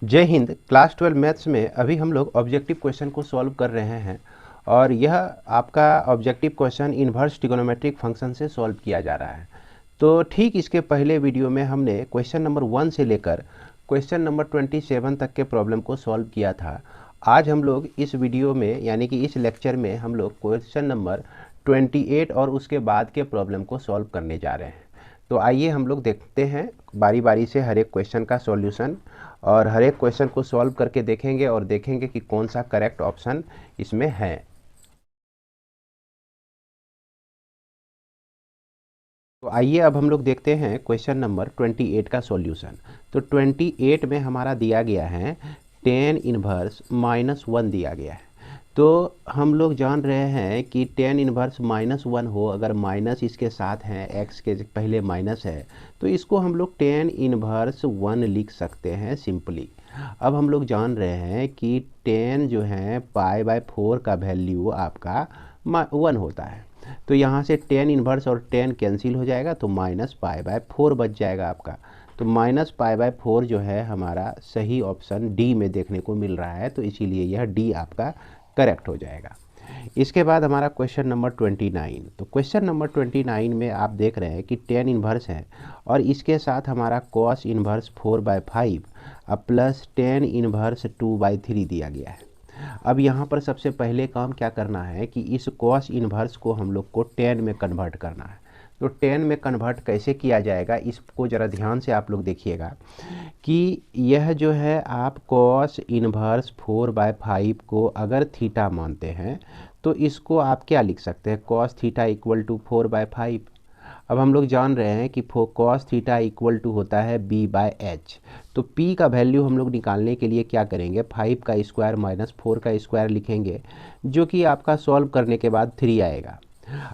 जय Hind. Class 12 maths में अभी हम लोग ऑब्जेक्टिव क्वेश्चन को सॉल्व कर रहे हैं और यह आपका objective question inverse trigonometric function से सॉल्व किया जा रहा है। तो ठीक इसके पहले वीडियो में हमने क्वेश्चन नंबर 1 से लेकर क्वेश्चन नंबर 27 तक के प्रॉब्लम को सॉल्व किया था। आज हम लोग इस वीडियो में यानी कि इस लेक्चर में हम लोग क्वेश्चन नंबर 28 और उसके बाद के प्रॉब्लम को सॉल्व करने जा रहे हैं। तो आइए हम लोग देखते हैं बारी बारी से हर एक क्वेश्चन का सॉल्यूशन और हर एक क्वेश्चन को सॉल्व करके देखेंगे और देखेंगे कि कौन सा करेक्ट ऑप्शन इसमें है। तो आइए अब हम लोग देखते हैं क्वेश्चन नंबर 28 का सॉल्यूशन। तो 28 में हमारा दिया गया है tan इनवर्स -1 दिया गया है। तो हम लोग जान रहे हैं कि tan इनवर्स -1 हो, अगर माइनस इसके साथ है, x के पहले माइनस है, तो इसको हम लोग tan इनवर्स 1 लिख सकते हैं सिंपली। अब हम लोग जान रहे हैं कि tan जो है π/4 का वैल्यू आपका 1 होता है। तो यहाँ से tan इनवर्स और tan कैंसिल हो जाएगा तो -π/4 बच जाएगा आपका। तो -π/4 जो है हमारा सही ऑप्शन डी में देखने को मिल रहा है, तो इसीलिए यह डी आपका करेक्ट हो जाएगा। इसके बाद हमारा क्वेश्चन नंबर 29। तो क्वेश्चन नंबर 29 में आप देख रहे हैं कि tan इनवर्स है और इसके साथ हमारा cos इनवर्स 4/5 अब प्लस tan इनवर्स 2/3 दिया गया है। अब यहाँ पर सबसे पहले काम क्या करना है कि इस cos इनवर्स को हम लोग को tan में कन्वर्ट करना है। तो tan में कन्वर्ट कैसे किया जाएगा, इसको ज़रा ध्यान से आप लोग देखिएगा कि यह जो है आप cos इनवर्स 4/5 को अगर थीटा मानते हैं तो इसको आप क्या लिख सकते हैं, cos थीटा इक्वल टू 4/5। अब हम लोग जान रहे हैं कि cos थीटा इक्वल टू होता है b/h। तो p का वैल्यू हम लोग निकालने के लिए क्या करेंगे, 5 का स्क्वायर माइनस 4 का स्क्वायर लिखेंगे, जो कि आपका सॉल्व करने के बाद 3 आएगा।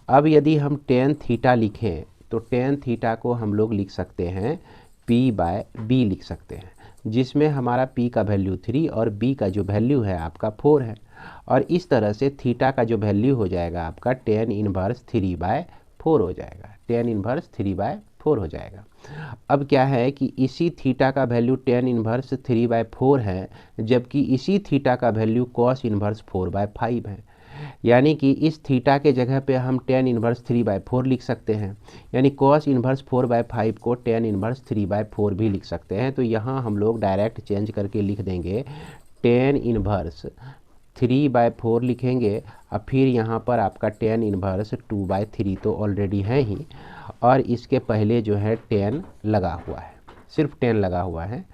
अब यदि हम tan थीटा लिखें तो tan थीटा को हम लोग लिख सकते हैं p/b लिख सकते हैं, जिसमें हमारा p का वैल्यू 3 और b का जो वैल्यू है आपका 4 है। और इस तरह से थीटा का जो वैल्यू हो जाएगा आपका tan इनवर्स 3/4 हो जाएगा, tan इनवर्स 3/4 हो जाएगा। अब क्या है कि इसी थीटा का वैल्यू tan इनवर्स 3/4 है, जबकि इसी थीटा का वैल्यू cos इनवर्स 4/5 है। यानी कि इस थीटा के जगह पे हम tan इनवर्स 3/4 लिख सकते हैं, यानी cos इनवर्स 4/5 को tan इनवर्स 3/4 भी लिख सकते हैं। तो यहाँ हम लोग डायरेक्ट चेंज करके लिख देंगे tan इनवर्स 3/4 लिखेंगे और फिर यहाँ पर आपका tan इनवर्स 2/3 तो ऑलरेडी है ही, और इसके पहले जो है tan लगा हुआ है, सिर्फ tan लगा हुआ है।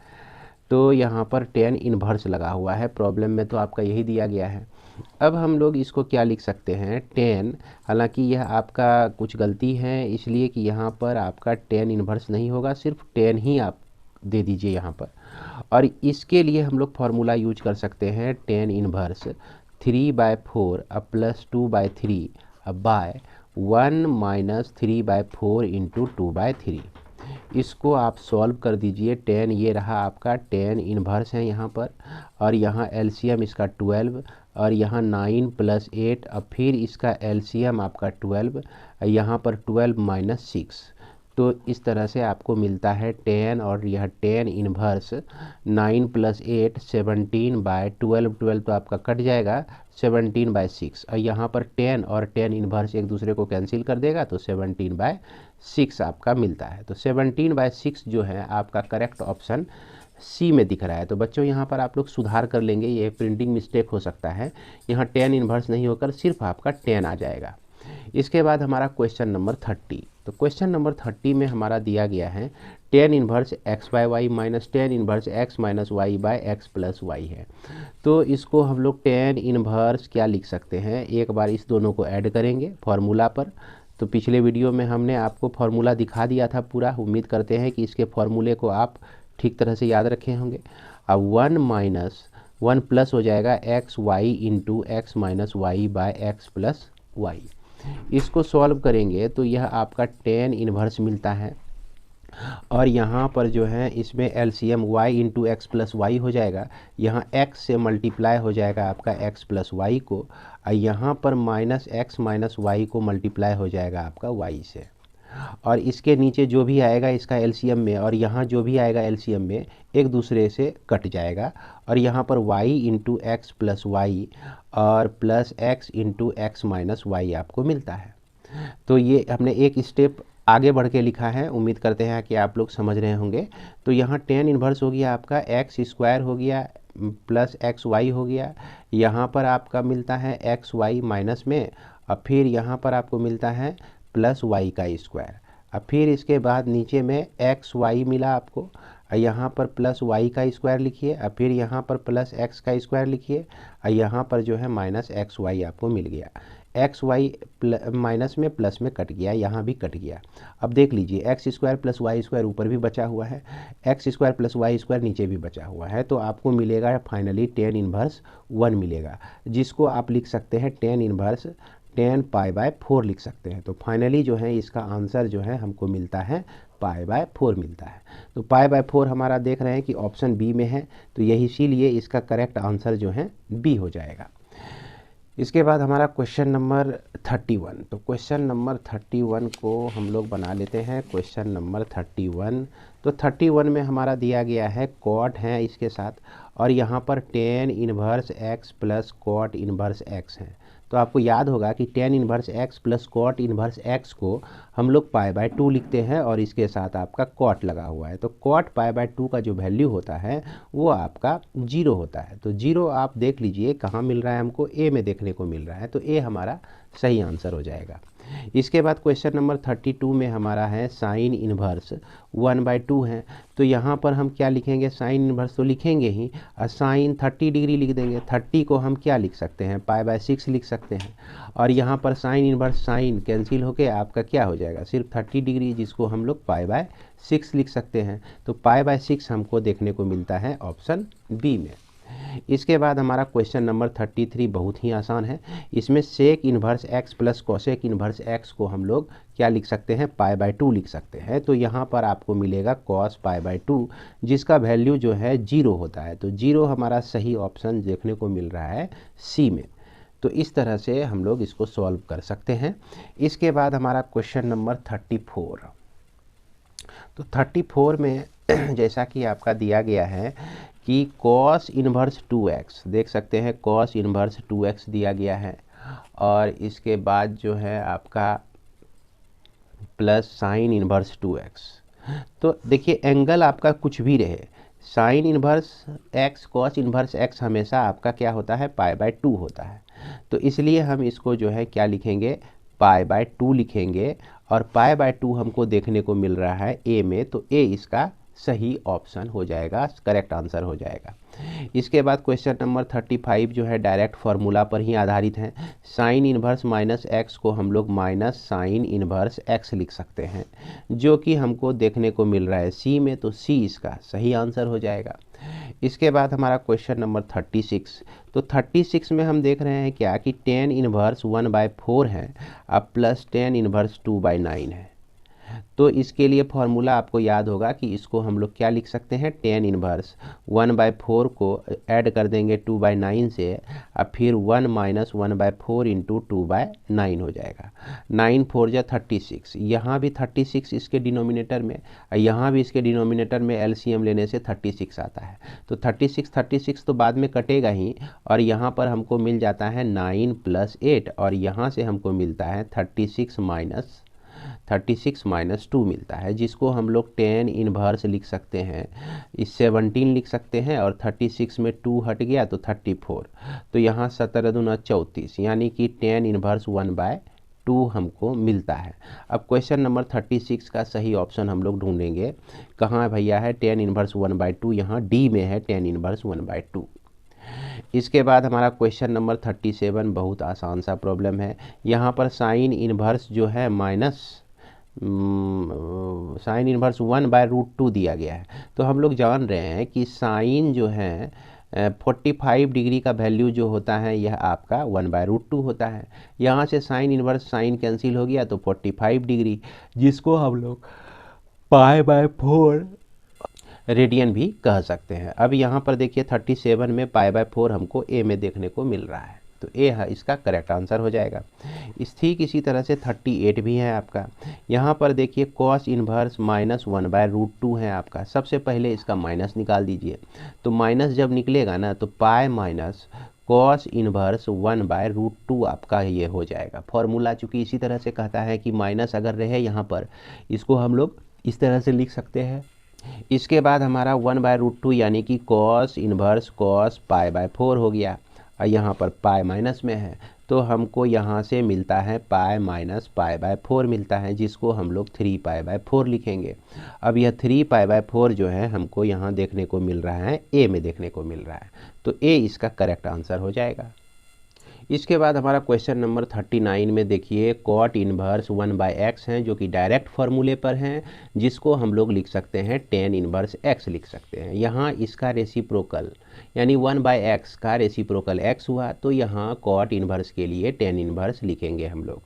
तो यहाँ पर tan इनवर्स लगा हुआ है, प्रॉब्लम में तो आपका यही दिया गया है। अब हम लोग इसको क्या लिख सकते हैं, tan, हालांकि यह आपका कुछ गलती है इसलिए कि यहाँ पर आपका tan इनवर्स नहीं होगा, सिर्फ tan ही आप दे दीजिए यहाँ पर। और इसके लिए हम लोग फार्मूला यूज कर सकते हैं tan इनवर्स 3/4 अब प्लस 2/3 अब बाय 1 माइनस 3/4 इंटू 2/3। इसको आप सॉल्व कर दीजिए। tan ये रहा आपका tan इनवर्स है यहाँ पर, और यहाँ एलसीएम इसका 12 और यहाँ 9 + 8, अब फिर इसका एलसीएम आपका 12, यहाँ पर 12 - 6। तो इस तरह से आपको मिलता है tan, और यह tan इनवर्स 9 + 8 17/12, 12 तो आपका कट जाएगा 17/6, और यहाँ पर tan और tan इनवर्स एक दूसरे को कैंसिल कर देगा तो 17/6 आपका मिलता है। तो 17/6 जो है आपका करेक्ट ऑप्शन सी में दिख रहा है। तो बच्चों यहाँ पर आप लोग सुधार कर लेंगे, ये प्रिंटिंग मिस्टेक हो सकता है, यहाँ tan इनवर्स नहीं होकर सिर्फ आपका tan आ जाएगा। इसके बाद हमारा क्वेश्चन नंबर 30। तो क्वेश्चन नंबर 30 में हमारा दिया गया है tan inverse x/y minus tan inverse x minus y/x plus y है। तो इसको हम लोग tan इनवर्स क्या लिख सकते हैं, एक बार इस दोनों को ऐड करेंगे फार्मूला पर। तो पिछले वीडियो में हमने आपको फार्मूला दिखा दिया था पूरा, उम्मीद करते हैं कि इसके फार्मूले को आप ठीक तरह से याद रखे होंगे। अब 1 माइनस 1 प्लस हो जाएगा xy into x minus y/x plus y। इसको सॉल्व करेंगे तो यह आपका tan इनवर्स मिलता है, और यहाँ पर जो है इसमें LCM y into x plus y हो जाएगा, यहाँ x से मल्टीप्लाई हो जाएगा आपका x प्लस वाई को, और यहाँ पर माइनस x माइनस वाई को मल्टीप्लाई हो जाएगा आपका y से। और इसके नीचे जो भी आएगा इसका एलसीएम में और यहाँ जो भी आएगा एलसीएम में एक दूसरे से कट जाएगा और यहाँ पर y into x plus y और plus x into x minus y आपको मिलता है। तो ये हमने एक स्टेप आगे बढ़ के लिखा है, उम्मीद करते हैं कि आप लोग समझ रहे होंगे। तो यहाँ टेन इन्वर्स हो गया आपका एक्स स्क्वायर हो गया प्लस एक्स वाई हो गया, यहाँ पर आपका मिलता है एक्स वाई माइनस में और फिर यहाँ पर आपको मिलता है प्लस वाई का स्क्वायर। अब फिर इसके बाद नीचे में एक्स वाई मिला आपको, यहाँ पर प्लस वाई का स्क्वायर लिखिए, अब फिर यहाँ पर प्लस एक्स का स्क्वायर लिखिए और यहाँ पर जो है माइनस एक्स वाई आपको मिल गया। एक्स वाई माइनस में प्लस में कट गया, यहाँ भी कट गया। अब देख लीजिए x square plus y square ऊपर भी बचा हुआ है, x square plus y square नीचे भी बचा हुआ है। तो आपको मिलेगा फाइनली टेन इन्वर्स 1 मिलेगा, जिसको आप लिख सकते हैं टेन इन्वर्स 10 पाई बाय 4 लिख सकते हैं। तो फाइनली जो है इसका आंसर जो है हमको मिलता है पाई बाय 4 मिलता है। तो पाई बाय 4 हमारा देख रहे हैं कि ऑप्शन बी में है, तो यही इसीलिए इसका करेक्ट आंसर जो है बी हो जाएगा। इसके बाद हमारा क्वेश्चन नंबर 31। तो क्वेश्चन नंबर 31 को हम लोग बना लेते हैं। क्वेश्चन नंबर 31, तो 31 में हमारा दिया गया है कॉट है इसके साथ और यहाँ पर tan inverse x plus cot inverse x है। तो आपको याद होगा कि tan inverse x plus cot inverse x को हम लोग पाई बाय 2 लिखते हैं और इसके साथ आपका कॉट लगा हुआ है। तो कॉट पाई बाय 2 का जो वैल्यू होता है वो आपका 0 होता है। तो 0 आप देख लीजिए कहाँ मिल रहा है, हमको ए में देखने को मिल रहा है, तो ए हमारा सही आंसर हो जाएगा। इसके बाद क्वेश्चन नंबर 32 में हमारा है साइन इन्वर्स 1/2 है। तो यहाँ पर हम क्या लिखेंगे, साइन इन्वर्स तो लिखेंगे ही और साइन 30 डिग्री लिख देंगे। 30 को हम क्या लिख सकते हैं, पाई बाय 6 लिख सकते हैं और यहाँ पर साइन इन्वर्स साइन कैंसिल होके आपका क्या हो जाएगा, सिर्फ 30 डिग्री, जिसको हम लोग पाई बाय 6 लिख सकते हैं। तो पाई बाय 6 हमको देखने को मिलता है ऑप्शन बी में। इसके बाद हमारा क्वेश्चन नंबर 33 बहुत ही आसान है। इसमें sec inverse x plus cosec inverse x को हम लोग क्या लिख सकते हैं, पाई बाय 2 लिख सकते हैं। तो यहाँ पर आपको मिलेगा कॉस पाई बाय 2, जिसका वैल्यू जो है 0 होता है। तो 0 हमारा सही ऑप्शन देखने को मिल रहा है सी में। तो इस तरह से हम लोग इसको सॉल्व कर सकते हैं। इसके बाद हमारा क्वेश्चन नंबर 34। तो 34 में जैसा कि आपका दिया गया है कि कॉस इन्वर्स 2x, देख सकते हैं कॉस इन्वर्स 2x दिया गया है और इसके बाद जो है आपका प्लस साइन इन्वर्स 2x। तो देखिए एंगल आपका कुछ भी रहे, sign inverse x cos inverse x हमेशा आपका क्या होता है, पाई बाय 2 होता है। तो इसलिए हम इसको जो है क्या लिखेंगे, पाई बाय 2 लिखेंगे और पाई बाय 2 हमको देखने को मिल रहा है ए में, तो ए इसका सही ऑप्शन हो जाएगा, करेक्ट आंसर हो जाएगा। इसके बाद क्वेश्चन नंबर 35 जो है डायरेक्ट फार्मूला पर ही आधारित है। साइन इन्वर्स माइनस एक्स को हम लोग माइनस साइन इन्वर्स एक्स लिख सकते हैं, जो कि हमको देखने को मिल रहा है सी में, तो सी इसका सही आंसर हो जाएगा। इसके बाद हमारा क्वेश्चन नंबर 36। तो 36 में हम देख रहे हैं क्या कि टेन इन्वर्स 1/4 है अब प्लस टेन इन्वर्स 2/9 है। तो इसके लिए फॉर्मूला आपको याद होगा कि इसको हम लोग क्या लिख सकते हैं, टेन इन्वर्स 1/4 को ऐड कर देंगे 2/9 से और फिर 1 माइनस 1/4 इंटू 2/9 हो जाएगा। 9 4 जा 36, यहाँ भी 36 इसके डिनोमिनेटर में और यहाँ भी इसके डिनोमिनेटर में एलसीएम लेने से 36 आता है। तो 36 तो बाद में कटेगा ही और यहाँ पर हमको मिल जाता है 9 + 8 और यहाँ से हमको मिलता है 36 माइनस 2 मिलता है, जिसको हम लोग 10 इन्वर्स लिख सकते हैं, इस 17 लिख सकते हैं और 36 में 2 हट गया तो 34। तो यहाँ 17 दूना 34, यानी कि 10 इन्वर्स 1/2 हमको मिलता है। अब क्वेश्चन नंबर 36 का सही ऑप्शन हम लोग ढूंढेंगे, कहाँ भैया है 10 इन्वर्स 1/2, यहाँ डी में है 10 इन्वर्स 1/2। इसके बाद हमारा क्वेश्चन नंबर 37 बहुत आसान सा प्रॉब्लम है। यहाँ पर साइन इन्वर्स जो है माइनस साइन इन्वर्स 1/√2 दिया गया है। तो हम लोग जान रहे हैं कि साइन जो है 45 डिग्री का वैल्यू जो होता है यह आपका 1/√2 होता है। यहाँ से साइन इन्वर्स साइन कैंसिल हो गया तो 45 डिग्री, जिसको हम लोग पाई बाय 4 रेडियन भी कह सकते हैं। अब यहाँ पर देखिए 37 में पाई बाय 4 हमको ए में देखने को मिल रहा है। तो ए है इसका करेक्ट आंसर हो जाएगा। ठीक इसी तरह से 38 भी है आपका। यहाँ पर देखिए कॉस इन्वर्स -1/√2 है आपका। सबसे पहले इसका माइनस निकाल दीजिए। तो माइनस जब निकलेगा ना तो पाई माइनस कॉस इन्वर्स 1/√2 आपका ये हो जाएगा। फॉर्मूला चूँकि इसी तरह से कहता है कि माइनस अगर रहे यहाँ पर, इसको हम लोग इस तरह से लिख सकते हैं। इसके बाद हमारा 1/√2 यानी कि कॉस इन्वर्स कॉस पाई/4 हो गया। और यहाँ पर पाई माइनस में है तो हमको यहाँ से मिलता है पाई माइनस पाई/4 मिलता है, जिसको हम लोग 3π/4 लिखेंगे। अब यह 3π/4 जो है हमको यहाँ देखने को मिल रहा है, ए में देखने को मिल रहा है, तो ए इसका करेक्ट आंसर हो जाएगा। इसके बाद हमारा क्वेश्चन नंबर 39 में देखिए कॉट इन्वर्स 1/x हैं, जो कि डायरेक्ट फार्मूले पर हैं, जिसको हम लोग लिख सकते हैं tan इन्वर्स x लिख सकते हैं। यहाँ इसका रेसिप्रोकल यानी 1/x का रेसिप्रोकल x हुआ, तो यहाँ कॉट इन्वर्स के लिए tan इन्वर्स लिखेंगे हम लोग।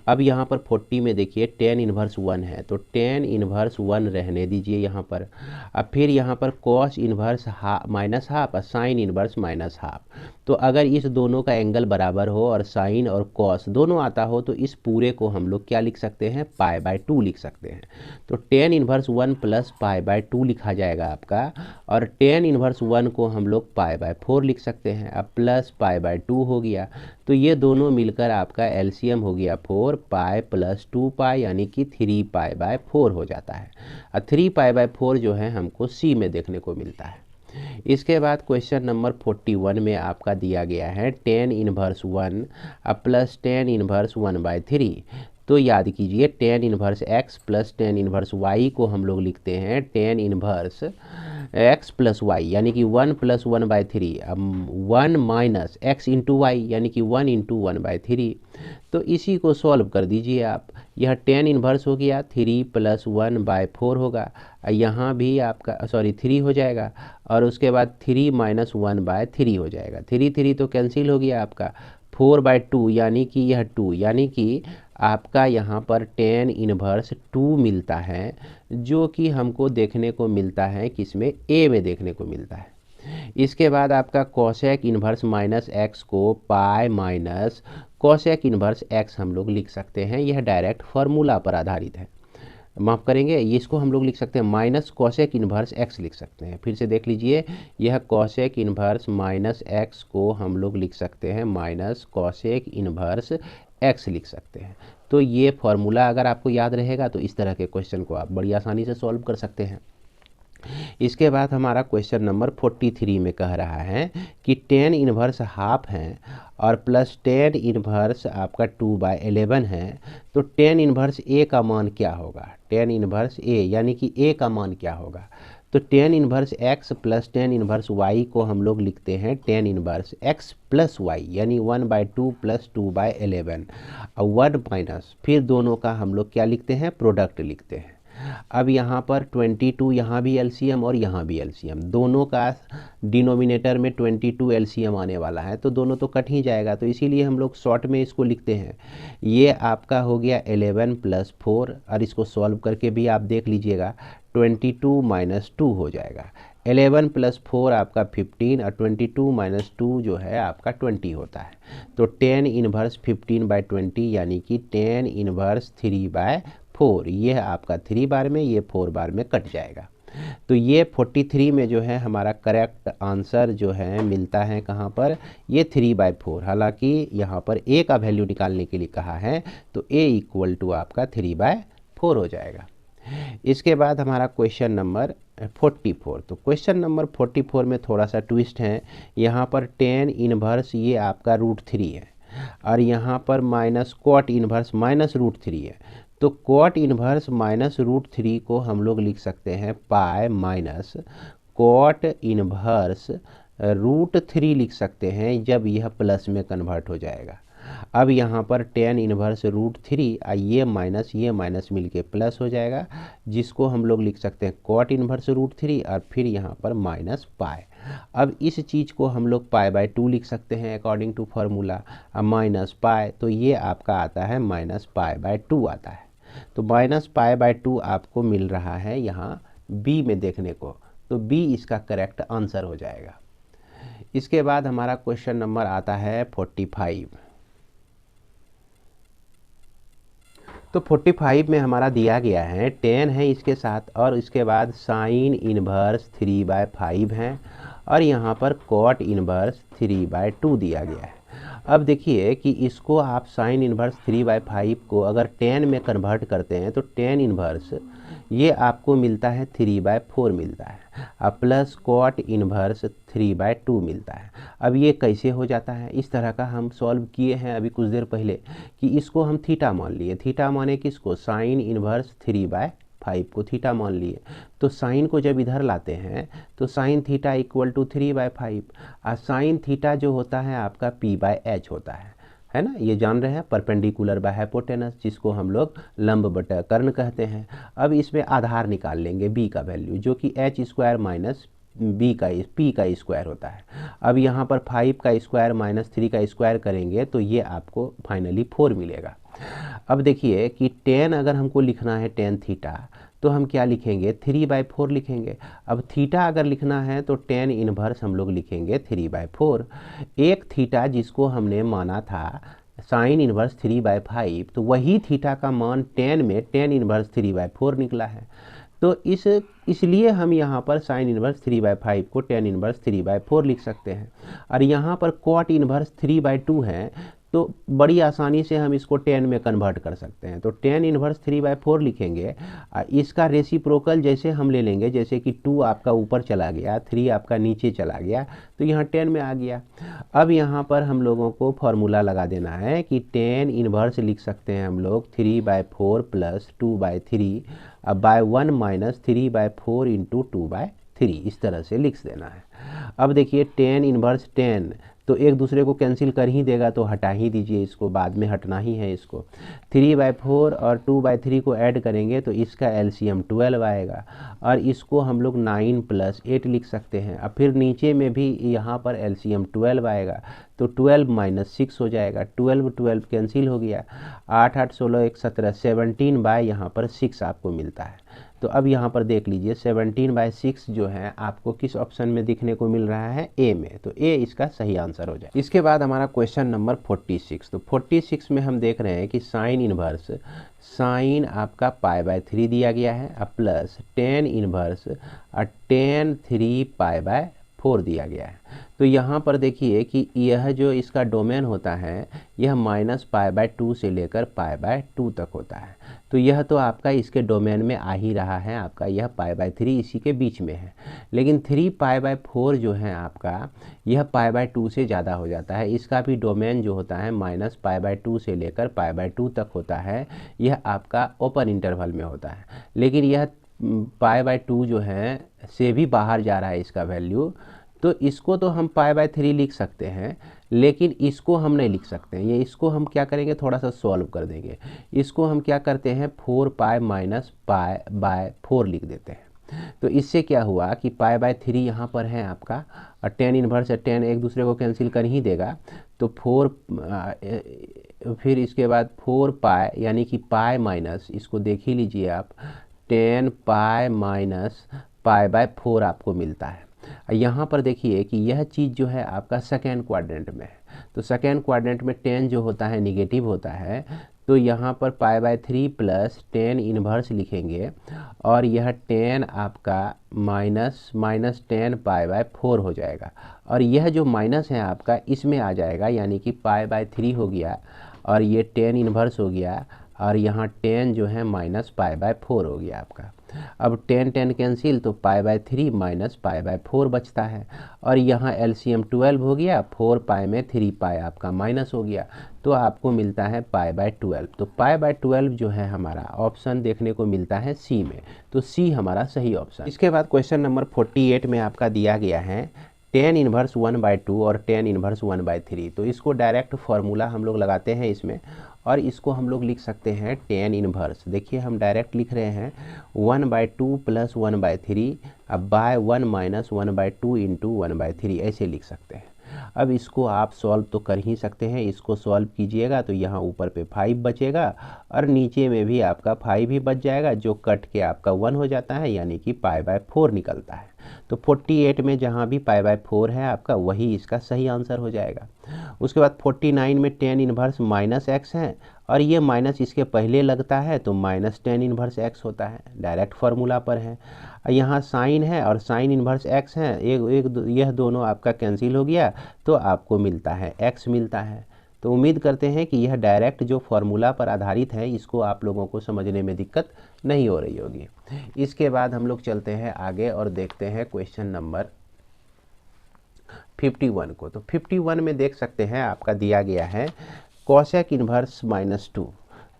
अब यहाँ पर 40 में देखिए tan इन्वर्स 1 है, तो tan इन्वर्स 1 रहने दीजिए यहाँ पर। अब फिर यहाँ पर cos इन्वर्स माइनस हाफ और साइन इन्वर्स माइनस हाफ। तो अगर इस दोनों का एंगल बराबर हो और साइन और कॉस दोनों आता हो तो इस पूरे को हम लोग क्या लिख सकते हैं, पाई/2 लिख सकते हैं। तो tan इन्वर्स 1 प्लस पाई/2 लिखा जाएगा आपका, और tan इन्वर्स 1 को हम लोग पाई/4 लिख सकते हैं। अब प्लस पाई/2 हो गया, तो ये दोनों मिलकर आपका एलसीएम हो गया 4 पाई प्लस 2 पाई यानी कि 3π/4 हो जाता है। और 3π/4 जो है हमको सी में देखने को मिलता है। इसके बाद क्वेश्चन नंबर 41 में आपका दिया गया है tan inverse 1 plus tan inverse 1/3। तो याद कीजिए tan inverse x plus tan inverse y को हम लोग लिखते हैं tan inverse x plus y यानी कि 1 प्लस 1/3। अब 1 माइनस एक्स इंटू वाई यानी कि 1 इंटू 1/3। तो इसी को सॉल्व कर दीजिए आप। यह tan इन्वर्स हो गया 3 प्लस 1/4 होगा, यहाँ भी आपका 3 हो जाएगा, और उसके बाद 3 माइनस 1/3 हो जाएगा। 3 तो कैंसिल हो गया आपका, 4/2 यानी कि यह 2 यानी कि आपका यहाँ पर tan इन्वर्स 2 मिलता है, जो कि हमको देखने को मिलता है किसमें, ए में देखने को मिलता है। इसके बाद आपका कोसेक इन्वर्स माइनस एक्स को pi minus cosec inverse x हम लोग लिख सकते हैं। यह डायरेक्ट फार्मूला पर आधारित है, माफ़ करेंगे, इसको हम लोग लिख सकते हैं माइनस कोसेक इन्वर्स एक्स लिख सकते हैं। फिर से देख लीजिए, यह कोसेक इन्वर्स माइनस एक्स को हम लोग लिख सकते हैं माइनस कोसेक इन्वर्स एक्स लिख सकते हैं। तो ये फार्मूला अगर आपको याद रहेगा तो इस तरह के क्वेश्चन को आप बड़ी आसानी से सॉल्व कर सकते हैं। इसके बाद हमारा क्वेश्चन नंबर 43 में कह रहा है कि tan इन्वर्स हाफ है और प्लस tan इन्वर्स आपका 2/11 है, तो tan इन्वर्स a का मान क्या होगा, tan इन्वर्स a यानी कि a का मान क्या होगा। तो tan inverse x plus tan inverse y को हम लोग लिखते हैं tan inverse x plus y यानी 1/2 प्लस 2/11, और 1 माइनस फिर दोनों का हम लोग क्या लिखते हैं, प्रोडक्ट लिखते हैं। अब यहाँ पर 22 यहाँ भी एलसीएम और यहाँ भी एलसीएम, दोनों का डिनोमिनेटर में 22 एलसीएम आने वाला है, तो दोनों तो कट ही जाएगा, तो इसीलिए हम लोग शॉर्ट में इसको लिखते हैं। ये आपका हो गया 11 प्लस 4, और इसको सॉल्व करके भी आप देख लीजिएगा 22 माइनस 2 हो जाएगा। 11 प्लस 4 आपका 15 और 22 माइनस 2 जो है आपका 20 होता है। तो tan इन्वर्स 15/20 यानी कि tan इन्वर्स 3/4, यह आपका 3 बार में, ये 4 बार में कट जाएगा। तो ये 43 में जो है हमारा करेक्ट आंसर जो है मिलता है कहाँ पर, ये 3/4। हालांकि यहाँ पर a का वैल्यू निकालने के लिए कहा है, तो a इक्वल टू आपका 3/4 हो जाएगा। इसके बाद हमारा क्वेश्चन नंबर 44। तो क्वेश्चन नंबर 44 में थोड़ा सा ट्विस्ट है। यहाँ पर tan इन्वर्स ये आपका √3 है, और यहाँ पर माइनस कॉट इन्वर्स माइनस √3 है। तो कॉट इन्वर्स माइनस √3 को हम लोग लिख सकते हैं पाई माइनस कॉट इन्वर्स √3 लिख सकते हैं, जब यह प्लस में कन्वर्ट हो जाएगा। अब यहाँ पर tan इन्वर्स √3 ये माइनस मिलके प्लस हो जाएगा, जिसको हम लोग लिख सकते हैं कॉट इन्वर्स √3 और फिर यहाँ पर माइनस पाई। अब इस चीज़ को हम लोग पाई/2 लिख सकते हैं according to formula, minus pi, तो ये आपका आता है माइनस पाई/2 आता है। तो माइनस पाई/2 आपको मिल रहा है यहाँ बी में देखने को, तो बी इसका करेक्ट आंसर हो जाएगा। इसके बाद हमारा क्वेश्चन नंबर आता है 45। तो 45 में हमारा दिया गया है 10 है इसके साथ, और इसके बाद साइन इनवर्स 3/5 है, और यहाँ पर कॉट इनवर्स 3/2 दिया गया है। अब देखिए कि इसको आप साइन इनवर्स 3/5 को अगर 10 में कन्वर्ट करते हैं तो 10 इनवर्स ये आपको मिलता है 3/4 मिलता है, अब प्लस कॉट इनवर्स 3/2 मिलता है। अब ये कैसे हो जाता है, इस तरह का हम सॉल्व किए हैं अभी कुछ देर पहले कि इसको हम थीटा मान लिए। थीटा माने किसको, साइन इनवर्स 3/5 को थीटा मान लिए। तो साइन को जब इधर लाते हैं तो साइन थीटा इक्वल टू 3/5, और साइन थीटा जो होता है आपका p/h होता है ना, ये जान रहे हैं, परपेंडिकुलर बाय हाइपोटेनस, जिसको हम लोग लंब बटा कर्ण कहते हैं। अब इसमें आधार निकाल लेंगे b का वैल्यू, जो कि h² माइनस b का p का स्क्वायर होता है। अब यहाँ पर 5 का स्क्वायर माइनस 3 का स्क्वायर करेंगे तो ये आपको फाइनली 4 मिलेगा। अब देखिए कि 10 अगर हमको लिखना है tan थीटा, तो हम क्या लिखेंगे, 3/4 लिखेंगे। अब थीटा अगर लिखना है तो tan इनवर्स हम लोग लिखेंगे 3/4। एक थीटा जिसको हमने माना था साइन इनवर्स 3/5, तो वही थीटा का मान tan में tan इनवर्स 3/4 निकला है। तो इसलिए हम यहाँ पर साइन इनवर्स 3/5 को tan इनवर्स 3/4 लिख सकते हैं। और यहाँ पर कॉट इनवर्स 3/2 है, तो बड़ी आसानी से हम इसको 10 में कन्वर्ट कर सकते हैं। तो tan इनवर्स 3/4 लिखेंगे, इसका रेसिप्रोकल जैसे हम ले लेंगे, जैसे कि 2 आपका ऊपर चला गया, 3 आपका नीचे चला गया, तो यहाँ 10 में आ गया। अब यहाँ पर हम लोगों को फॉर्मूला लगा देना है कि tan इनवर्स लिख सकते हैं हम लोग 3/4 प्लस 2/3 बाय 1 माइनस 3/4 इंटू 2/3, इस तरह से लिख देना है। अब देखिए tan इनवर्स 10 तो एक दूसरे को कैंसिल कर ही देगा, तो हटा ही दीजिए इसको, बाद में हटना ही है इसको। 3/4 और 2/3 को ऐड करेंगे तो इसका एलसीएम 12 आएगा, और इसको हम लोग 9 + 8 लिख सकते हैं। अब फिर नीचे में भी यहाँ पर एलसीएम 12 आएगा, तो 12 - 6 हो जाएगा, 12 कैंसिल हो गया, 8 8 16 1 17, 17 यहाँ पर 6 आपको मिलता है। तो अब यहाँ पर देख लीजिए 17/6 जो है आपको किस ऑप्शन में दिखने को मिल रहा है, ए में, तो ए इसका सही आंसर हो जाए। इसके बाद हमारा क्वेश्चन नंबर 46। तो 46 में हम देख रहे हैं कि साइन इनवर्स, साइन आपका π/3 दिया गया है, अब प्लस tan इनवर्स tan 3π/4 दिया गया है। तो यहाँ पर देखिए कि यह जो इसका डोमेन होता है यह -π/2 से लेकर π/2 तक होता है। तो यह तो आपका इसके डोमेन में आ ही रहा है, आपका यह π/3 इसी के बीच में है। लेकिन 3π/4 जो है आपका यह π/2 से ज़्यादा हो जाता है, इसका भी डोमेन जो होता है -π/2 से लेकर π/2 तक होता है, यह आपका ओपन इंटरवल में होता है। लेकिन यह π/2 जो है से भी बाहर जा रहा है इसका वैल्यू, तो इसको तो हम π/3 लिख सकते हैं, लेकिन इसको हम नहीं लिख सकते हैं। ये इसको हम क्या करेंगे, थोड़ा सा सॉल्व कर देंगे। इसको हम क्या करते हैं, 4π - π/4 लिख देते हैं। तो इससे क्या हुआ कि π/3 यहाँ पर है आपका, और tan इनवर्स है, tan एक दूसरे को कैंसिल कर ही देगा, तो 4 फिर इसके बाद 4π यानी कि π माइनस, इसको देख ही लीजिए आप, tan π - π/4 आपको मिलता है। यहाँ पर देखिए कि यह चीज़ जो है आपका सेकेंड क्वाड्रेंट में है, तो सेकेंड क्वाड्रेंट में tan जो होता है निगेटिव होता है, तो यहाँ पर π/3 प्लस tan इनवर्स लिखेंगे, और यह tan आपका माइनस tan π/4 हो जाएगा, और यह जो माइनस है आपका इसमें आ जाएगा, यानी कि π/3 हो गया, और ये tan इनवर्स हो गया, और यहाँ tan जो है -π/4 हो गया आपका। अब tan कैंसिल, तो π/3 - π/4 बचता है, और यहाँ एलसीएम 12 हो गया, 4π में 3π आपका माइनस हो गया, तो आपको मिलता है π/12। तो π/12 जो है हमारा ऑप्शन देखने को मिलता है सी में, तो सी हमारा सही ऑप्शन। इसके बाद क्वेश्चन नंबर 48 में आपका दिया गया है tan इनवर्स 1/2 और tan इनवर्स 1/3। तो इसको डायरेक्ट फार्मूला हम लोग लगाते हैं इसमें, और इसको हम लोग लिख सकते हैं tan इनवर्स। देखिए हम डायरेक्ट लिख रहे हैं 1/2 प्लस 1/3 अब बाय 1 माइनस 1/2 इंटू 1/3, ऐसे लिख सकते हैं। अब इसको आप सॉल्व तो कर ही सकते हैं, इसको सॉल्व कीजिएगा तो यहाँ ऊपर पे 5 बचेगा, और नीचे में भी आपका 5 ही बच जाएगा, जो कट के आपका 1 हो जाता है, यानी कि π/4 निकलता है। तो 48 में जहाँ भी π/4 है आपका वही इसका सही आंसर हो जाएगा। उसके बाद 49 में tan इनवर्स माइनस एक्स है और ये माइनस इसके पहले लगता है तो माइनस tan इनवर्स एक्स होता है, डायरेक्ट फार्मूला पर है। यहाँ साइन है और साइन इनवर्स एक्स है, यह दोनों आपका कैंसिल हो गया तो आपको मिलता है एक्स मिलता है। तो उम्मीद करते हैं कि यह डायरेक्ट जो फार्मूला पर आधारित है इसको आप लोगों को समझने में दिक्कत नहीं हो रही होगी। इसके बाद हम लोग चलते हैं आगे और देखते हैं क्वेश्चन नंबर 51 को। तो 51 में देख सकते हैं आपका दिया गया है कॉसेक इनवर्स -2।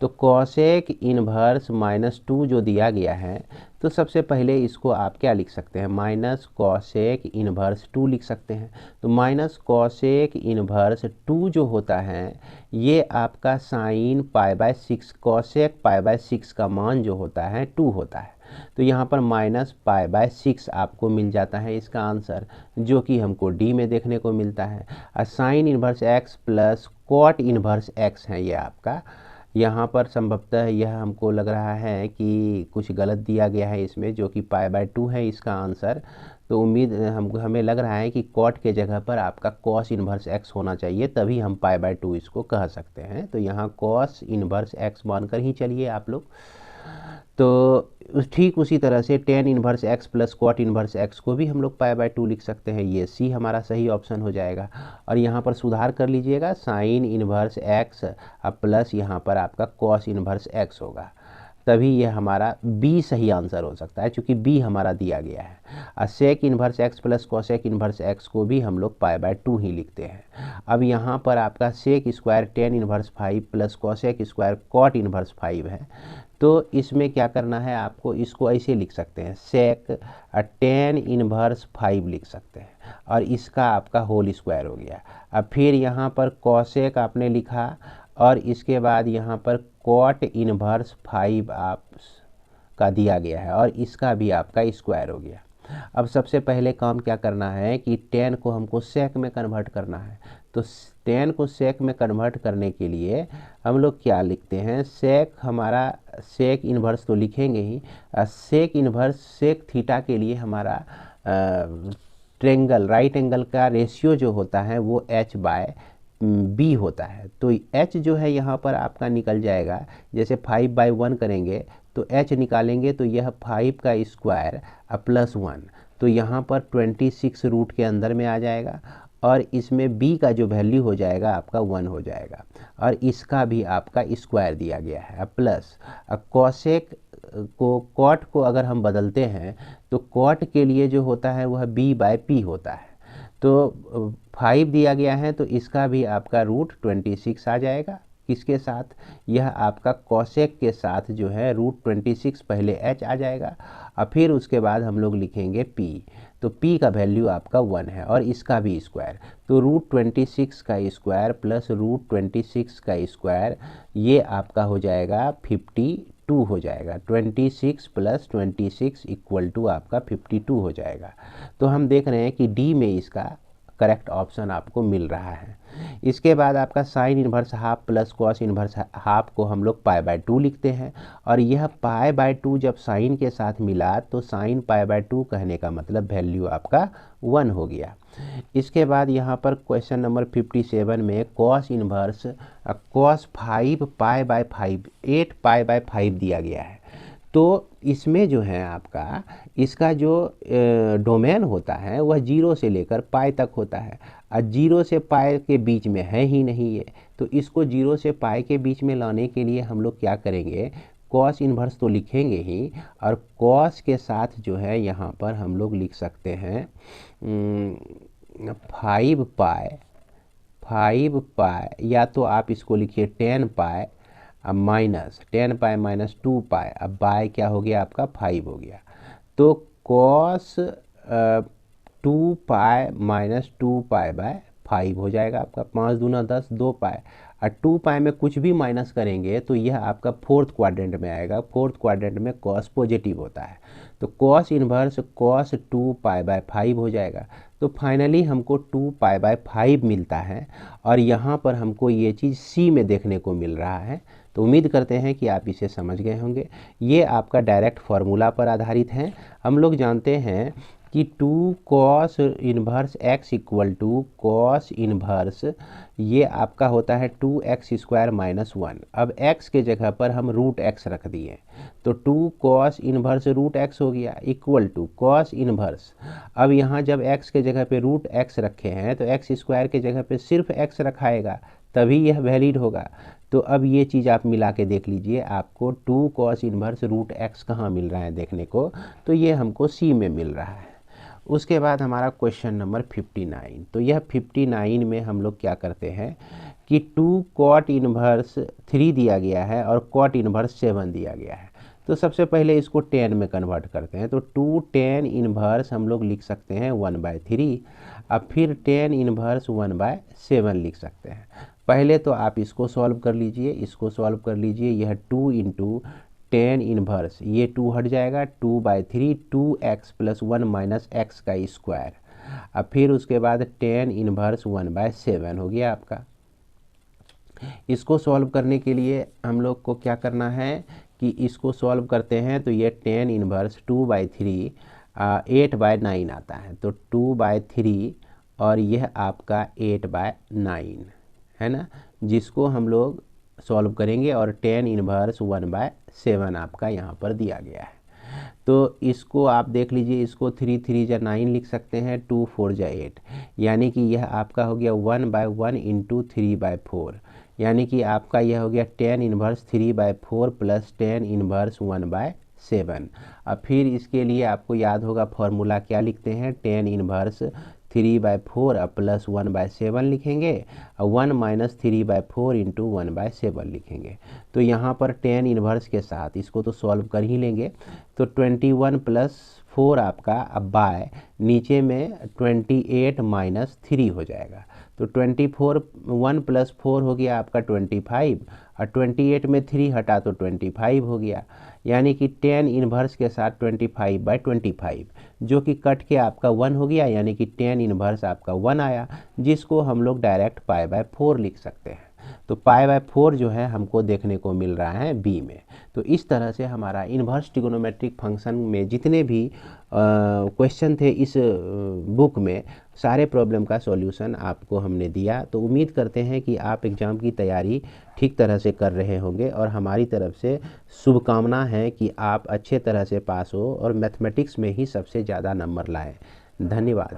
तो कॉसेक इनवर्स -2 जो दिया गया है तो सबसे पहले इसको आप क्या लिख सकते हैं, माइनस कॉसेक इनवर्स 2 लिख सकते हैं। तो माइनस कॉसेक इनवर्स 2 जो होता है ये आपका साइन π/6, कॉसेक π/6 का मान जो होता है 2 होता है। तो यहाँ पर माइनस π/6 आपको मिल जाता है इसका आंसर, जो कि हमको डी में देखने को मिलता है। और sine inverse x plus cot inverse x है ये आपका। यहाँ पर संभवतः यह हमको लग रहा है कि कुछ गलत दिया गया है इसमें, जो कि π/2 है इसका आंसर। तो हमें लग रहा है कि कॉट के जगह पर आपका कॉस इनवर्स एक्स होना चाहिए, तभी हम π/2 इसको कह सकते हैं। तो यहाँ कॉस इनवर्स एक्स मानकर ही चलिए आप लोग। तो ठीक उसी तरह से tan inverse x plus cot inverse x को भी हम लोग π/2 लिख सकते हैं, ये सी हमारा सही ऑप्शन हो जाएगा। और यहाँ पर सुधार कर लीजिएगा, साइन इनवर्स एक्स प्लस यहाँ पर आपका कॉस इनवर्स एक्स होगा, तभी यह हमारा बी सही आंसर हो सकता है, क्योंकि बी हमारा दिया गया है। और sec inverse x plus cosec inverse x को भी हम लोग π/2 ही लिखते हैं। अब यहाँ पर आपका sec square tan inverse 5 plus cosec square cot inverse 5 है। तो इसमें क्या करना है आपको, इसको ऐसे लिख सकते हैं, सेक tan इनवर्स 5 लिख सकते हैं और इसका आपका होल स्क्वायर हो गया। अब फिर यहाँ पर कॉसेक आपने लिखा और इसके बाद यहाँ पर कॉट इनवर्स 5 आप का दिया गया है और इसका भी आपका स्क्वायर हो गया। अब सबसे पहले काम क्या करना है कि tan को हमको सेक में कन्वर्ट करना है। तो tan को सेक में कन्वर्ट करने के लिए हम लोग क्या लिखते हैं, सेक हमारा सेक इन्वर्स तो लिखेंगे ही, सेक इन्वर्स सेक थीटा के लिए हमारा ट्रेंगल राइट एंगल का रेशियो जो होता है वो h/b होता है। तो h जो है यहाँ पर आपका निकल जाएगा, जैसे 5/1 करेंगे तो h निकालेंगे तो यह 5 का स्क्वायर प्लस 1, तो यहाँ पर 26 रूट के अंदर में आ जाएगा और इसमें b का जो वैल्यू हो जाएगा आपका 1 हो जाएगा और इसका भी आपका स्क्वायर दिया गया है। प्लस कॉसेक को कॉट को अगर हम बदलते हैं तो कॉट के लिए जो होता है वह b/p होता है। तो 5 दिया गया है तो इसका भी आपका रूट 26 आ जाएगा। किसके साथ, यह आपका कॉसेक के साथ जो है रूट 26 पहले h आ जाएगा और फिर उसके बाद हम लोग लिखेंगे p। तो p का वैल्यू आपका 1 है और इसका भी स्क्वायर, तो रूट 26 का स्क्वायर प्लस रूट 26 का स्क्वायर ये आपका हो जाएगा 52 हो जाएगा। 26 प्लस 26 इक्वल टू आपका 52 हो जाएगा। तो हम देख रहे हैं कि डी में इसका करेक्ट ऑप्शन आपको मिल रहा है। इसके बाद आपका sine inverse half plus cos inverse half को हम लोग π/2 लिखते हैं और यह π/2 जब साइन के साथ मिला तो साइन π/2 कहने का मतलब वैल्यू आपका 1 हो गया। इसके बाद यहाँ पर क्वेश्चन नंबर 57 में कॉस इनवर्स कॉस 5 π/5 8 π/5 दिया गया है। तो इसमें जो है आपका इसका जो डोमेन होता है वह 0 से लेकर पाई तक होता है और 0 से पाई के बीच में है ही नहीं ये। तो इसको 0 से पाई के बीच में लाने के लिए हम लोग क्या करेंगे, कॉस इन्वर्स तो लिखेंगे ही और कॉस के साथ जो है यहाँ पर हम लोग लिख सकते हैं 5 पाई या तो आप इसको लिखिए 10 पाई अब माइनस 10 पाई माइनस 2 पाई, अब बाय क्या हो गया आपका 5 हो गया। तो cos 2 pi minus 2 pi by 5 हो जाएगा आपका, 5 दूना 10 2 पाई और 2 पाई में कुछ भी माइनस करेंगे तो यह आपका फोर्थ क्वाड्रेंट में आएगा। फोर्थ क्वाड्रेंट में कॉस पॉजिटिव होता है तो cos inverse cos 2 pi by 5 हो जाएगा। तो फाइनली हमको 2 पाई बाय 5 मिलता है और यहाँ पर हमको ये चीज़ सी में देखने को मिल रहा है। तो उम्मीद करते हैं कि आप इसे समझ गए होंगे। ये आपका डायरेक्ट फार्मूला पर आधारित है। हम लोग जानते हैं कि 2 cos inverse x equal to cos inverse ये आपका होता है 2x² माइनस 1। अब x के जगह पर हम रूट x रख दिए तो 2 कॉस इन्वर्स रूट x हो गया इक्वल टू कॉस इन्वर्स। अब यहाँ जब x के जगह पे रूट x रखे हैं तो x² के जगह पे सिर्फ x रखाएगा तभी यह वैलिड होगा। तो अब ये चीज़ आप मिला के देख लीजिए, आपको 2 कॉस इन्वर्स रूट x कहाँ मिल रहा है देखने को, तो ये हमको C में मिल रहा है। उसके बाद हमारा क्वेश्चन नंबर 59। तो यह 59 में हम लोग क्या करते हैं कि 2 कॉट इन्वर्स 3 दिया गया है और कॉट इन्वर्स 7 दिया गया है। तो सबसे पहले इसको 10 में कन्वर्ट करते हैं। तो 2 tan इन्वर्स हम लोग लिख सकते हैं 1/3। अब फिर tan इन्वर्स 1/7 लिख सकते हैं। पहले तो आप इसको सॉल्व कर लीजिए, इसको सॉल्व कर लीजिए। यह 2 इंटू tan इन्वर्स, ये 2 हट जाएगा, 2/3 2x + 1 माइनस x का स्क्वायर। अब फिर उसके बाद tan इन्वर्स 1/7 हो गया आपका। इसको सॉल्व करने के लिए हम लोग को क्या करना है कि इसको सॉल्व करते हैं तो ये tan इन्वर्स 2/3 8/9 आता है। तो 2/3 और यह आपका 8/9 है ना, जिसको हम लोग सॉल्व करेंगे और tan इन्वर्स 1/7 आपका यहाँ पर दिया गया है। तो इसको आप देख लीजिए, इसको 3 3 जा 9 लिख सकते हैं, 2 4 जा 8, यानी कि यह आपका हो गया 1/1 इंटू 3/4, यानी कि आपका यह हो गया tan inverse 3/4 plus tan inverse 1/7। अब फिर इसके लिए आपको याद होगा फॉर्मूला क्या लिखते हैं, tan इन्वर्स 3/4 प्लस 1/7 लिखेंगे और 1 माइनस 3/4 इंटू 1/7 लिखेंगे। तो यहाँ पर tan इन्वर्स के साथ इसको तो सॉल्व कर ही लेंगे। तो 21 + 4 आपका अब बाय नीचे में 28 माइनस 3 हो जाएगा। तो 24 1 + 4 हो गया आपका 25 और 28 में 3 हटा तो 25 हो गया, यानी कि tan इन्वर्स के साथ 25/25 जो कि कट के आपका 1 हो गया, यानी कि tan इन्वर्स आपका 1 आया, जिसको हम लोग डायरेक्ट π/4 लिख सकते हैं। तो π/4 जो है हमको देखने को मिल रहा है बी में। तो इस तरह से हमारा इन्वर्स ट्रिग्नोमेट्रिक फंक्शन में जितने भी क्वेश्चन थे इस बुक में सारे प्रॉब्लम का सॉल्यूशन आपको हमने दिया। तो उम्मीद करते हैं कि आप एग्ज़ाम की तैयारी ठीक तरह से कर रहे होंगे और हमारी तरफ से शुभकामना है कि आप अच्छे तरह से पास हो और मैथमेटिक्स में ही सबसे ज़्यादा नंबर लाएं। धन्यवाद।